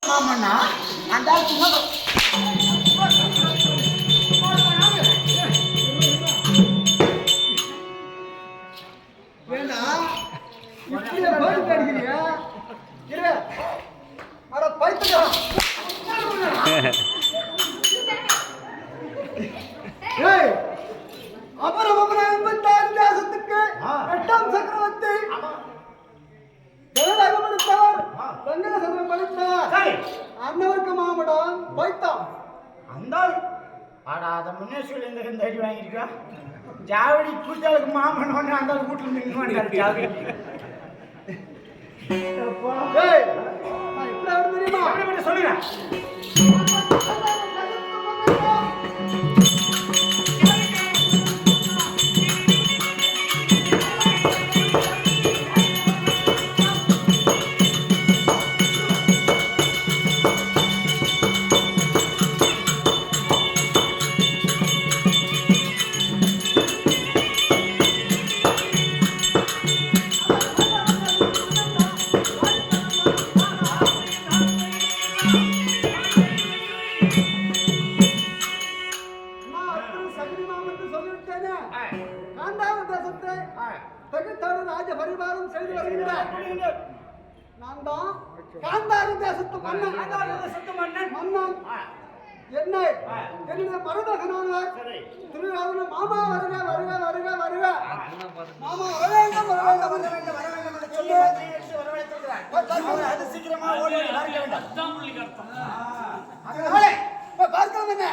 மாமன்னா அந்த ஏண்டா இப்படியே போட்டு அடிக்கிறியா இரு அட பைத்தியம் ஏய் அப்புறம் 86 தேசத்துக்கு 8ஆம் சக்கரவர்த்தி ஜனநாயகப்படுத்தவர் வெங்கடேசன் படுத்தார் அன்னவருக்கு மாமடம் பைத்தம் அந்த ஆடா அதை முன்னே சொல்லி இந்த அடி வாங்கியிருக்கா ஜாவடி கூட்டாளுக்கு மாமன் ஒன்று அந்த வீட்டில் நின்று ஜாவடி ஏய் நான் இப்படி ஆடு தெரியுமா எப்படி சொல்லுங்க ராஜ பரிவாரம் செய்து வருகின்றார். நான் தான் காந்தாரி தேசத்து மன்னன் என்னை என்னுடைய மருமகனானவர் திருவாரூர் மாமா வருக வருக வருக வருக மாமா வர வேண்டும் வர வேண்டும் வர வேண்டும் வர வேண்டும் என்று சொல்லி அது சீக்கிரமா ஓடி பார்க்க வேண்டும். பார்க்கலாம் என்ன